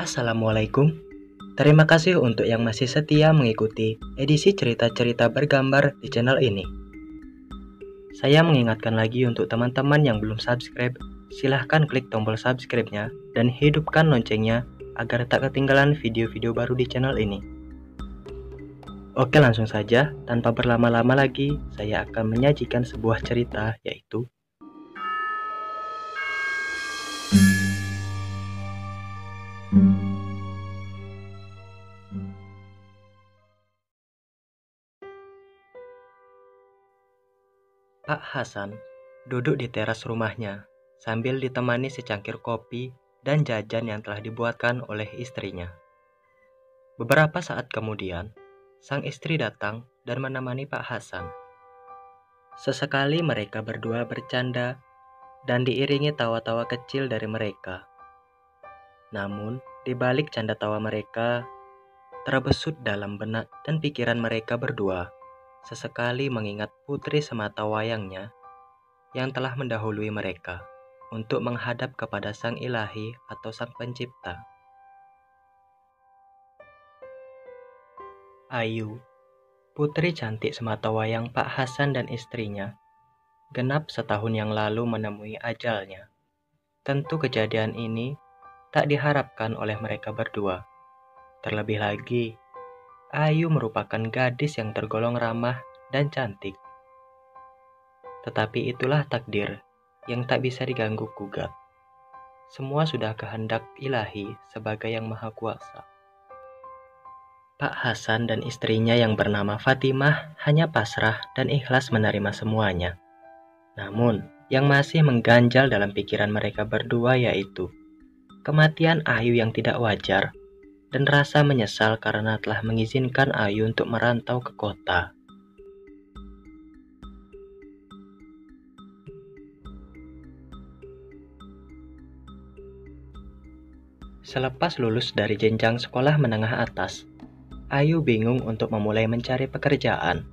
Assalamualaikum. Terima kasih untuk yang masih setia mengikuti edisi cerita-cerita bergambar di channel ini. Saya mengingatkan lagi untuk teman-teman yang belum subscribe, silahkan klik tombol subscribe-nya dan hidupkan loncengnya agar tak ketinggalan video-video baru di channel ini. Oke, langsung saja, tanpa berlama-lama lagi, saya akan menyajikan sebuah cerita, yaitu Pak Hasan duduk di teras rumahnya sambil ditemani secangkir kopi dan jajan yang telah dibuatkan oleh istrinya. Beberapa saat kemudian, sang istri datang dan menemani Pak Hasan. Sesekali mereka berdua bercanda dan diiringi tawa-tawa kecil dari mereka. Namun, di balik canda tawa mereka, terbesut dalam benak dan pikiran mereka berdua, sesekali mengingat putri semata wayangnya yang telah mendahului mereka untuk menghadap kepada Sang Ilahi atau Sang Pencipta. Ayu, putri cantik semata wayang Pak Hasan dan istrinya, genap setahun yang lalu menemui ajalnya. Tentu kejadian ini tak diharapkan oleh mereka berdua. Terlebih lagi, Ayu merupakan gadis yang tergolong ramah dan cantik. Tetapi itulah takdir yang tak bisa diganggu-gugat. Semua sudah kehendak Ilahi sebagai yang Maha Kuasa. Pak Hasan dan istrinya yang bernama Fatimah hanya pasrah dan ikhlas menerima semuanya. Namun, yang masih mengganjal dalam pikiran mereka berdua yaitu kematian Ayu yang tidak wajar dan rasa menyesal karena telah mengizinkan Ayu untuk merantau ke kota. Selepas lulus dari jenjang sekolah menengah atas, Ayu bingung untuk memulai mencari pekerjaan.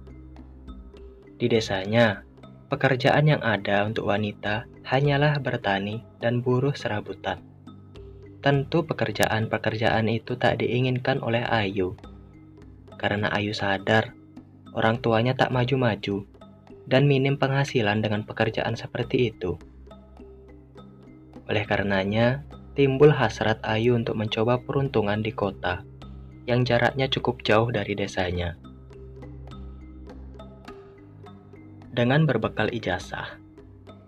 Di desanya, pekerjaan yang ada untuk wanita hanyalah bertani dan buruh serabutan. Tentu pekerjaan-pekerjaan itu tak diinginkan oleh Ayu, karena Ayu sadar orang tuanya tak maju-maju dan minim penghasilan dengan pekerjaan seperti itu. Oleh karenanya, timbul hasrat Ayu untuk mencoba peruntungan di kota yang jaraknya cukup jauh dari desanya. Dengan berbekal ijazah,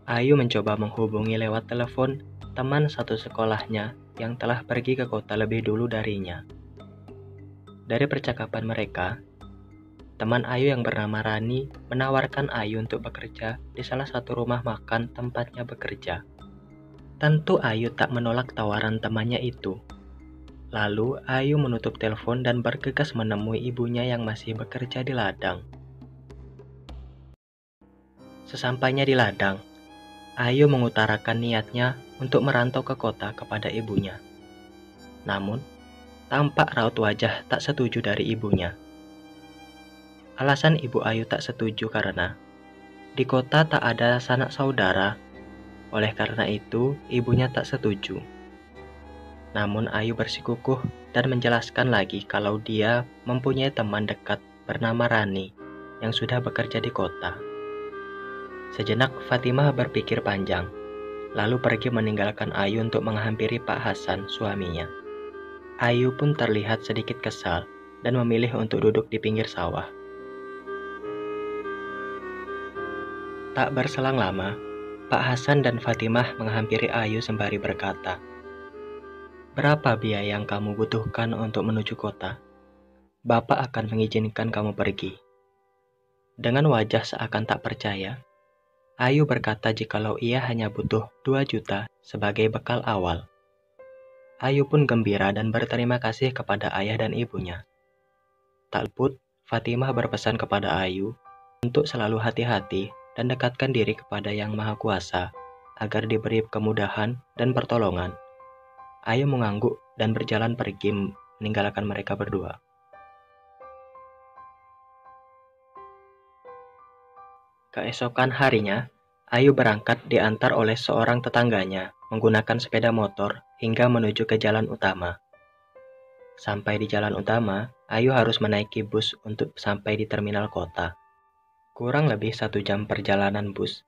Ayu mencoba menghubungi lewat telepon teman satu sekolahnya yang telah pergi ke kota lebih dulu darinya. Dari percakapan mereka, teman Ayu yang bernama Rani menawarkan Ayu untuk bekerja di salah satu rumah makan tempatnya bekerja. Tentu Ayu tak menolak tawaran temannya itu. Lalu Ayu menutup telepon dan bergegas menemui ibunya yang masih bekerja di ladang. Sesampainya di ladang, Ayu mengutarakan niatnya untuk merantau ke kota kepada ibunya. Namun, tampak raut wajah tak setuju dari ibunya. Alasan ibu Ayu tak setuju karena di kota tak ada sanak saudara. Oleh karena itu, ibunya tak setuju. Namun Ayu bersikukuh dan menjelaskan lagi kalau dia mempunyai teman dekat bernama Rani yang sudah bekerja di kota. Sejenak Fatimah berpikir panjang, lalu pergi meninggalkan Ayu untuk menghampiri Pak Hasan, suaminya. Ayu pun terlihat sedikit kesal dan memilih untuk duduk di pinggir sawah. Tak berselang lama, Pak Hasan dan Fatimah menghampiri Ayu sembari berkata, "Berapa biaya yang kamu butuhkan untuk menuju kota? Bapak akan mengizinkan kamu pergi." Dengan wajah seakan tak percaya, Ayu berkata jikalau ia hanya butuh 2 juta sebagai bekal awal. Ayu pun gembira dan berterima kasih kepada ayah dan ibunya. Tak luput, Fatimah berpesan kepada Ayu untuk selalu hati-hati dan dekatkan diri kepada Yang Maha Kuasa agar diberi kemudahan dan pertolongan. Ayu mengangguk dan berjalan pergi meninggalkan mereka berdua. Keesokan harinya, Ayu berangkat diantar oleh seorang tetangganya menggunakan sepeda motor hingga menuju ke jalan utama. Sampai di jalan utama, Ayu harus menaiki bus untuk sampai di terminal kota. Kurang lebih 1 jam perjalanan bus.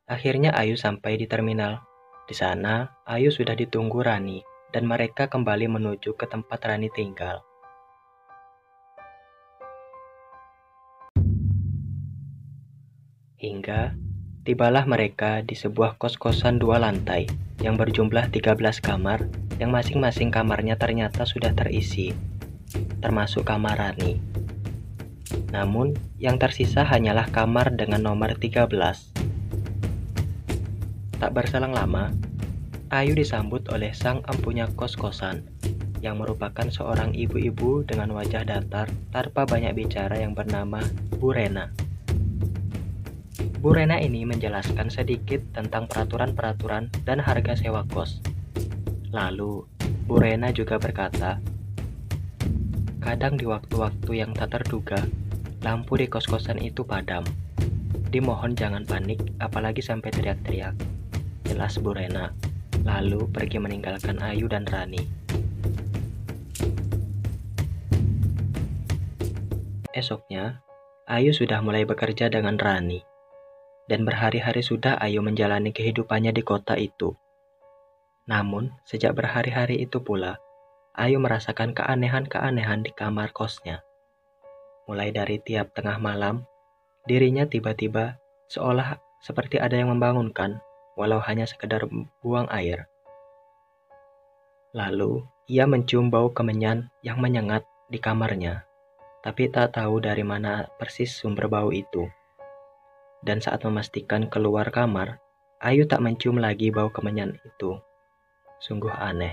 Akhirnya Ayu sampai di terminal. Di sana, Ayu sudah ditunggu Rani, dan mereka kembali menuju ke tempat Rani tinggal. Hingga tibalah mereka di sebuah kos-kosan 2 lantai yang berjumlah 13 kamar, yang masing-masing kamarnya ternyata sudah terisi, termasuk kamar Rani. Namun, yang tersisa hanyalah kamar dengan nomor 13. Tak berselang lama, Ayu disambut oleh sang empunya kos-kosan, yang merupakan seorang ibu-ibu dengan wajah datar tanpa banyak bicara yang bernama Bu Rena. Bu Rena ini menjelaskan sedikit tentang peraturan-peraturan dan harga sewa kos. Lalu, Bu Rena juga berkata, kadang di waktu-waktu yang tak terduga, lampu di kos-kosan itu padam. Dimohon jangan panik, apalagi sampai teriak-teriak. Jelas Bu Rena. Lalu pergi meninggalkan Ayu dan Rani. Esoknya, Ayu sudah mulai bekerja dengan Rani. Dan berhari-hari sudah Ayu menjalani kehidupannya di kota itu. Namun, sejak berhari-hari itu pula, Ayu merasakan keanehan-keanehan di kamar kosnya. Mulai dari tiap tengah malam, dirinya tiba-tiba seolah seperti ada yang membangunkan, walau hanya sekedar buang air. Lalu, ia mencium bau kemenyan yang menyengat di kamarnya, tapi tak tahu dari mana persis sumber bau itu. Dan saat memastikan keluar kamar, Ayu tak mencium lagi bau kemenyan itu. Sungguh aneh.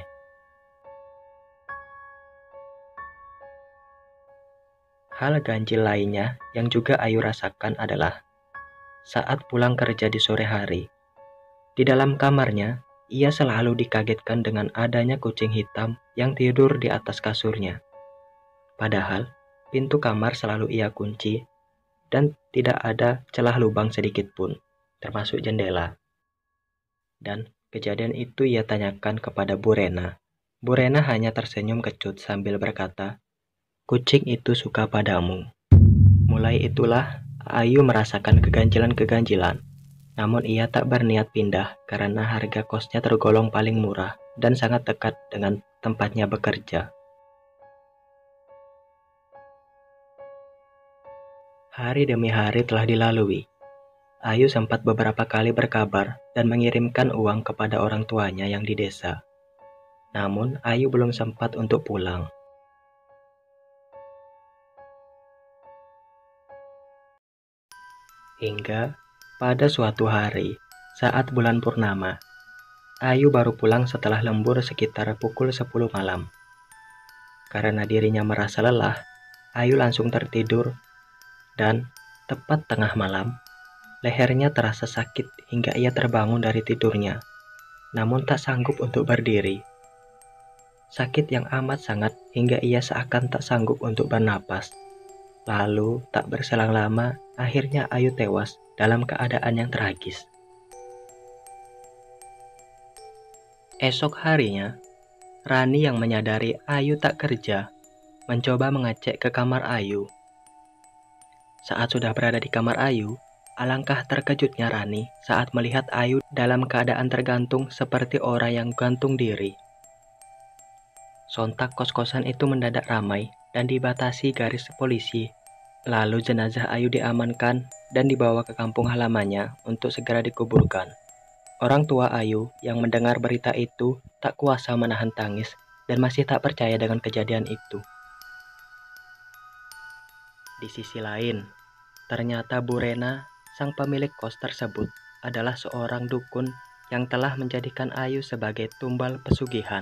Hal ganjil lainnya yang juga Ayu rasakan adalah saat pulang kerja di sore hari. Di dalam kamarnya, ia selalu dikagetkan dengan adanya kucing hitam yang tidur di atas kasurnya. Padahal, pintu kamar selalu ia kunci dan tidak ada celah lubang sedikit pun, termasuk jendela. Dan kejadian itu ia tanyakan kepada Bu Rena. Bu Rena hanya tersenyum kecut sambil berkata, kucing itu suka padamu. Mulai itulah Ayu merasakan keganjilan-keganjilan. Namun ia tak berniat pindah karena harga kosnya tergolong paling murah dan sangat dekat dengan tempatnya bekerja. Hari demi hari telah dilalui. Ayu sempat beberapa kali berkabar dan mengirimkan uang kepada orang tuanya yang di desa. Namun, Ayu belum sempat untuk pulang. Hingga pada suatu hari, saat bulan purnama, Ayu baru pulang setelah lembur sekitar pukul 10 malam. Karena dirinya merasa lelah, Ayu langsung tertidur dan tepat tengah malam, lehernya terasa sakit hingga ia terbangun dari tidurnya, namun tak sanggup untuk berdiri. Sakit yang amat sangat hingga ia seakan tak sanggup untuk bernapas. Lalu, tak berselang lama, akhirnya Ayu tewas dalam keadaan yang tragis. Esok harinya, Rani yang menyadari Ayu tak kerja, mencoba mengecek ke kamar Ayu. Saat sudah berada di kamar Ayu, alangkah terkejutnya Rani saat melihat Ayu dalam keadaan tergantung seperti orang yang gantung diri. Sontak kos-kosan itu mendadak ramai dan dibatasi garis polisi. Lalu jenazah Ayu diamankan dan dibawa ke kampung halamannya untuk segera dikuburkan. Orang tua Ayu yang mendengar berita itu tak kuasa menahan tangis dan masih tak percaya dengan kejadian itu. Di sisi lain, ternyata Bu Rena, sang pemilik kos tersebut, adalah seorang dukun yang telah menjadikan Ayu sebagai tumbal pesugihan.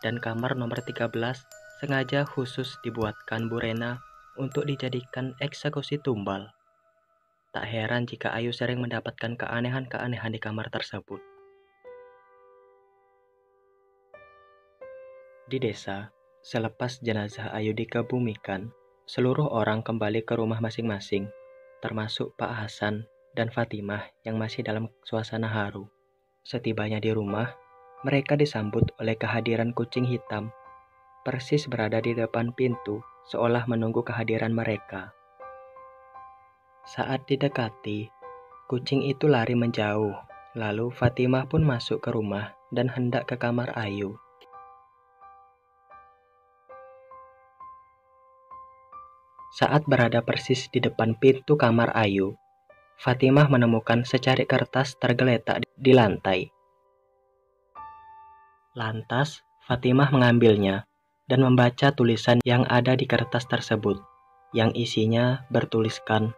Dan kamar nomor 13 sengaja khusus dibuatkan Bu Rena untuk dijadikan eksekusi tumbal. Tak heran jika Ayu sering mendapatkan keanehan-keanehan di kamar tersebut. Di desa, selepas jenazah Ayu dikebumikan, seluruh orang kembali ke rumah masing-masing, termasuk Pak Hasan dan Fatimah yang masih dalam suasana haru. Setibanya di rumah, mereka disambut oleh kehadiran kucing hitam persis berada di depan pintu, seolah menunggu kehadiran mereka. Saat didekati, kucing itu lari menjauh. Lalu Fatimah pun masuk ke rumah dan hendak ke kamar Ayu. Saat berada persis di depan pintu kamar Ayu, Fatimah menemukan secari kertas tergeletak di lantai. Lantas, Fatimah mengambilnya dan membaca tulisan yang ada di kertas tersebut, yang isinya bertuliskan